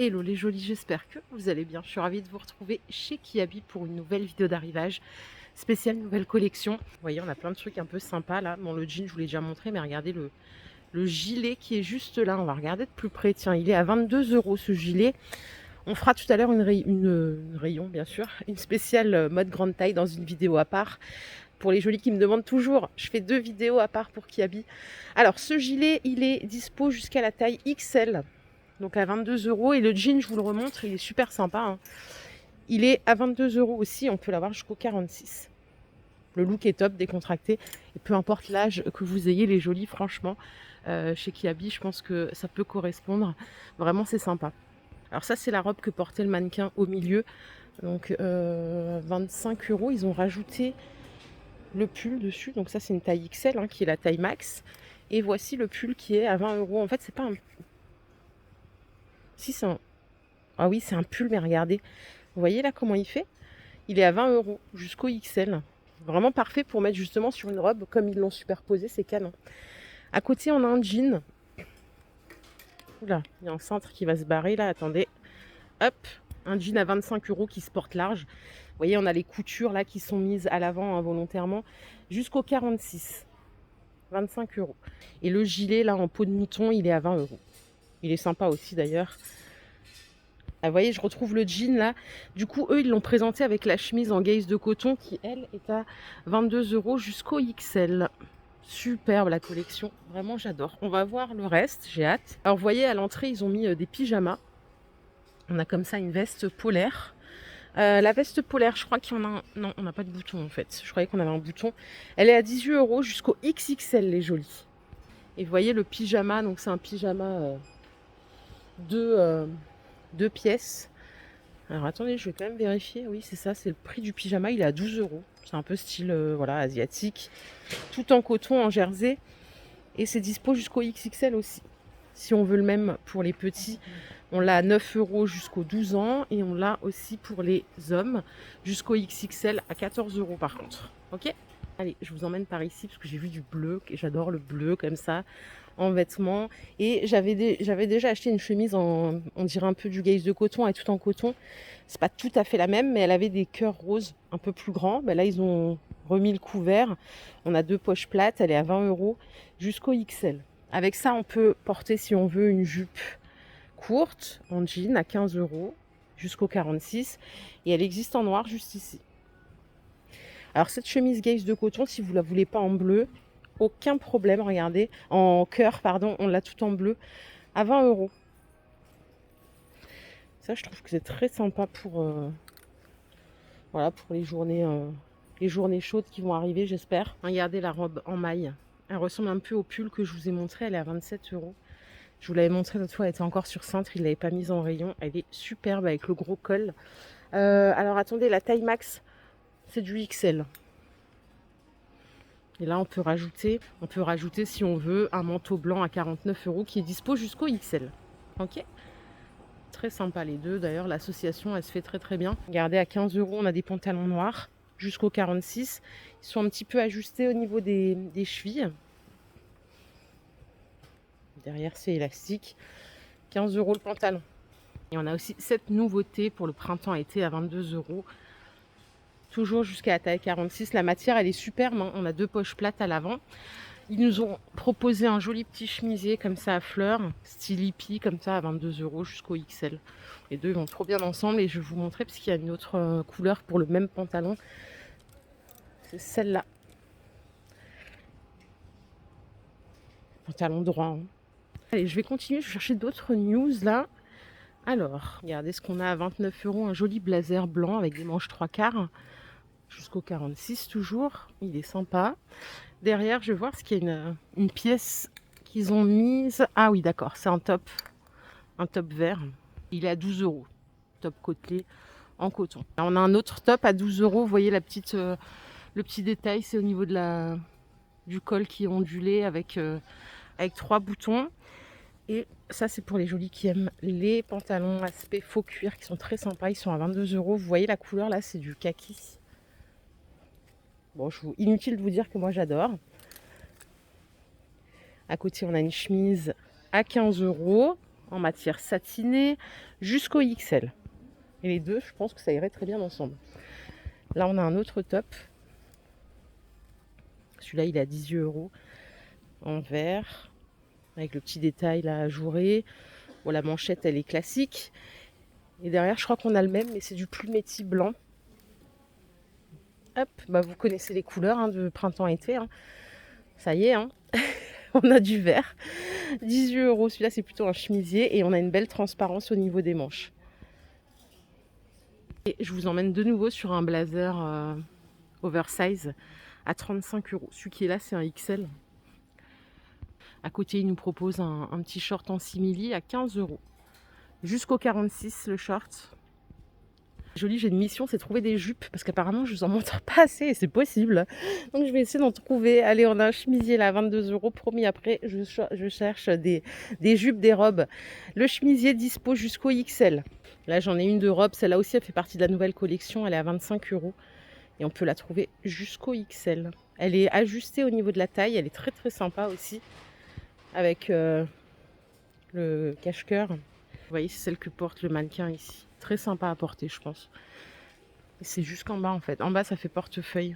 Hello les jolis, j'espère que vous allez bien. Je suis ravie de vous retrouver chez Kiabi pour une nouvelle vidéo d'arrivage spéciale nouvelle collection. Vous voyez, on a plein de trucs un peu sympas là. Bon, le jean, je vous l'ai déjà montré, mais regardez le gilet qui est juste là. On va regarder de plus près. Tiens, il est à 22 € ce gilet. On fera tout à l'heure une rayon, bien sûr, une spéciale mode grande taille dans une vidéo à part. Pour les jolis qui me demandent toujours, je fais 2 vidéos à part pour Kiabi. Alors, ce gilet, il est dispo jusqu'à la taille XL. Donc à 22 €. Et le jean, je vous le remontre, il est super sympa, hein. Il est à 22 € aussi, on peut l'avoir jusqu'au 46. Le look est top, décontracté. Et peu importe l'âge que vous ayez, les jolis, franchement, chez Kiabi, je pense que ça peut correspondre. Vraiment, c'est sympa. Alors ça, c'est la robe que portait le mannequin au milieu. Donc 25 €. Ils ont rajouté le pull dessus. Donc ça, c'est une taille XL, hein, qui est la taille max. Et voici le pull qui est à 20 €. En fait, c'est pas un... Si, c'est un... Ah oui, c'est un pull, mais regardez. Vous voyez là comment il fait? Il est à 20 € jusqu'au XL. Vraiment parfait pour mettre justement sur une robe. Comme ils l'ont superposé, c'est canon. À côté, on a un jean. Oula, il y a un cintre qui va se barrer là, attendez. Hop, un jean à 25 € qui se porte large. Vous voyez, on a les coutures là qui sont mises à l'avant involontairement. Jusqu'au 46. 25 €. Et le gilet là en peau de mouton, il est à 20 €. Il est sympa aussi d'ailleurs. Ah, vous voyez, je retrouve le jean là. Du coup, eux, ils l'ont présenté avec la chemise en gaze de coton qui, elle, est à 22 € jusqu'au XL. Superbe la collection. Vraiment, j'adore. On va voir le reste. J'ai hâte. Alors, vous voyez, à l'entrée, ils ont mis des pyjamas. On a comme ça une veste polaire. La veste polaire, je crois qu'il y en a un... Non, on n'a pas de bouton en fait. Je croyais qu'on avait un bouton. Elle est à 18 € jusqu'au XXL, les jolies. Et vous voyez le pyjama. Donc, c'est un pyjama de... 2 pièces. Alors attendez, je vais quand même vérifier. Oui, c'est ça, c'est le prix du pyjama. Il est à 12 €. C'est un peu style voilà, asiatique. Tout en coton, en jersey. Et c'est dispo jusqu'au XXL aussi. Si on veut le même pour les petits, on l'a à 9 € jusqu'aux 12 ans. Et on l'a aussi pour les hommes jusqu'au XXL à 14 € par contre. Ok? Allez, je vous emmène par ici parce que j'ai vu du bleu. Et j'adore le bleu comme ça, en vêtements. Et j'avais déjà acheté une chemise en, on dirait un peu du gaze de coton, et tout en coton. C'est pas tout à fait la même, mais elle avait des cœurs roses un peu plus grands. Ben là, ils ont remis le couvert. On a 2 poches plates, elle est à 20 € jusqu'au XL. Avec ça, on peut porter, si on veut, une jupe courte en jean à 15 € jusqu'au 46. Et elle existe en noir juste ici. Alors cette chemise gaze de coton, si vous la voulez pas en bleu, aucun problème, regardez, en cœur, pardon, on l'a tout en bleu, à 20 €. Ça, je trouve que c'est très sympa pour, voilà, pour les journées chaudes qui vont arriver, j'espère. Regardez la robe en maille. Elle ressemble un peu au pull que je vous ai montré, elle est à 27 €. Je vous l'avais montré l'autre fois, elle était encore sur cintre, il ne l'avait pas mise en rayon. Elle est superbe avec le gros col. Alors attendez, la taille max, c'est du XL. Et là, on peut rajouter si on veut un manteau blanc à 49 € qui est dispo jusqu'au XL. Ok? Très sympa les deux. D'ailleurs, l'association, elle se fait très très bien. Regardez, à 15 €, on a des pantalons noirs jusqu'au 46. Ils sont un petit peu ajustés au niveau des chevilles. Derrière, c'est élastique. 15 € le pantalon. Et on a aussi cette nouveauté pour le printemps-été à 22 €. Toujours jusqu'à la taille 46. La matière, elle est superbe, hein. On a 2 poches plates à l'avant. Ils nous ont proposé un joli petit chemisier comme ça à fleurs, style hippie, comme ça à 22 € jusqu'au XL. Les deux vont trop bien ensemble et je vais vous montrer parce qu'il y a une autre couleur pour le même pantalon. C'est celle-là. Pantalon droit, hein. Allez, je vais continuer, je vais chercher d'autres news là. Alors, regardez ce qu'on a à 29 €, un joli blazer blanc avec des manches 3/4 jusqu'au 46 toujours. Il est sympa. Derrière, je vais voir ce qu'il y a une pièce qu'ils ont mise. Ah oui, d'accord, c'est un top vert. Il est à 12 €. Top côtelé en coton. Là, on a un autre top à 12 €. Vous voyez le petit détail, c'est au niveau du col qui est ondulé avec 3 boutons. Et ça, c'est pour les jolis qui aiment les pantalons aspect faux cuir qui sont très sympas. Ils sont à 22 €. Vous voyez la couleur là, c'est du kaki. Bon, inutile de vous dire que moi j'adore. À côté, on a une chemise à 15 €. en matière satinée jusqu'au XL. Et les deux, je pense que ça irait très bien ensemble. Là, on a un autre top. Celui-là, il est à 18 € en vert, avec le petit détail là ajouré. Bon, la manchette, elle est classique. Et derrière, je crois qu'on a le même, mais c'est du plumetti blanc. Hop, bah vous connaissez les couleurs hein, de printemps-été. Hein. Ça y est, hein. On a du vert. 18 €. Celui-là, c'est plutôt un chemisier. Et on a une belle transparence au niveau des manches. Et je vous emmène de nouveau sur un blazer oversize à 35 €. Celui qui est là, c'est un XL. À côté, il nous propose un petit short en simili à 15 €. Jusqu'au 46 le short. Joli, j'ai une mission, c'est trouver des jupes parce qu'apparemment je vous en montre pas assez et c'est possible. Donc je vais essayer d'en trouver. Allez, on a un chemisier là à 22 €. Promis, après je cherche des jupes, des robes. Le chemisier dispo jusqu'au XL. Là j'en ai une de robe, celle-là aussi elle fait partie de la nouvelle collection. Elle est à 25 € et on peut la trouver jusqu'au XL. Elle est ajustée au niveau de la taille, elle est très très sympa aussi. Avec le cache-cœur. Vous voyez, c'est celle que porte le mannequin ici. Très sympa à porter, je pense. Et c'est jusqu'en bas, en fait. En bas, ça fait portefeuille.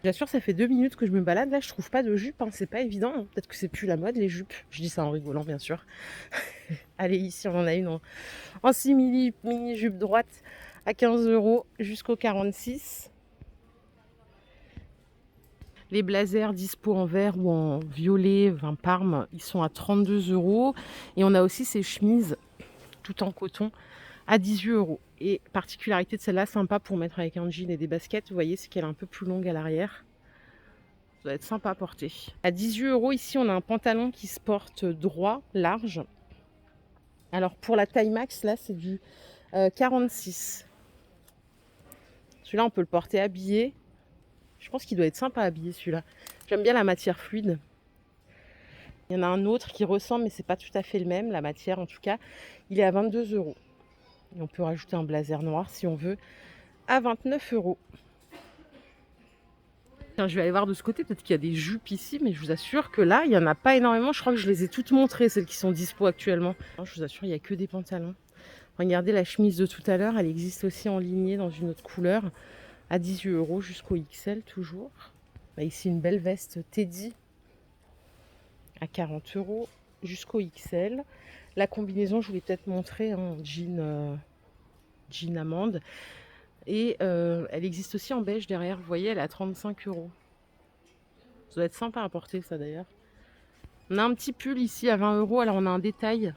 J'assure, ça fait 2 minutes que je me balade. Là, je trouve pas de jupe. Hein. C'est pas évident. Peut-être que c'est plus la mode, les jupes. Je dis ça en rigolant, bien sûr. Allez, ici, on en a une en simili, mini jupe droite à 15 € jusqu'au 46. Les blazers dispo en vert ou en violet, vin parme, ils sont à 32 €. Et on a aussi ces chemises tout en coton à 18 €. Et particularité de celle-là, sympa pour mettre avec un jean et des baskets, vous voyez, c'est qu'elle est un peu plus longue à l'arrière. Ça doit être sympa à porter. À 18 € ici, on a un pantalon qui se porte droit, large. Alors pour la taille max, là, c'est du 46. Celui-là, on peut le porter habillé. Je pense qu'il doit être sympa à habiller celui-là. J'aime bien la matière fluide. Il y en a un autre qui ressemble, mais c'est pas tout à fait le même, la matière en tout cas. Il est à 22 €. Et on peut rajouter un blazer noir si on veut, à 29 €. Tiens, je vais aller voir de ce côté, peut-être qu'il y a des jupes ici, mais je vous assure que là, il n'y en a pas énormément. Je crois que je les ai toutes montrées, celles qui sont dispo actuellement. Je vous assure, il n'y a que des pantalons. Regardez la chemise de tout à l'heure, elle existe aussi en lignée dans une autre couleur, à 18 € jusqu'au XL toujours. Là, ici, une belle veste Teddy à 40 € jusqu'au XL. La combinaison, je voulais peut-être montrer, hein, jean amande. Et elle existe aussi en beige derrière, vous voyez, elle est à 35 €. Ça doit être sympa à porter ça d'ailleurs. On a un petit pull ici à 20 €. Alors on a un détail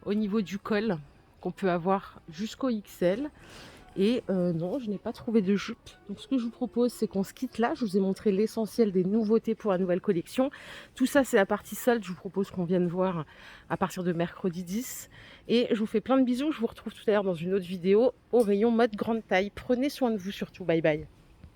au niveau du col qu'on peut avoir jusqu'au XL. Et non, je n'ai pas trouvé de jupe. Donc ce que je vous propose, c'est qu'on se quitte là. Je vous ai montré l'essentiel des nouveautés pour la nouvelle collection. Tout ça, c'est la partie solde. Je vous propose qu'on vienne voir à partir de mercredi 10. Et je vous fais plein de bisous. Je vous retrouve tout à l'heure dans une autre vidéo au rayon mode grande taille. Prenez soin de vous surtout. Bye bye.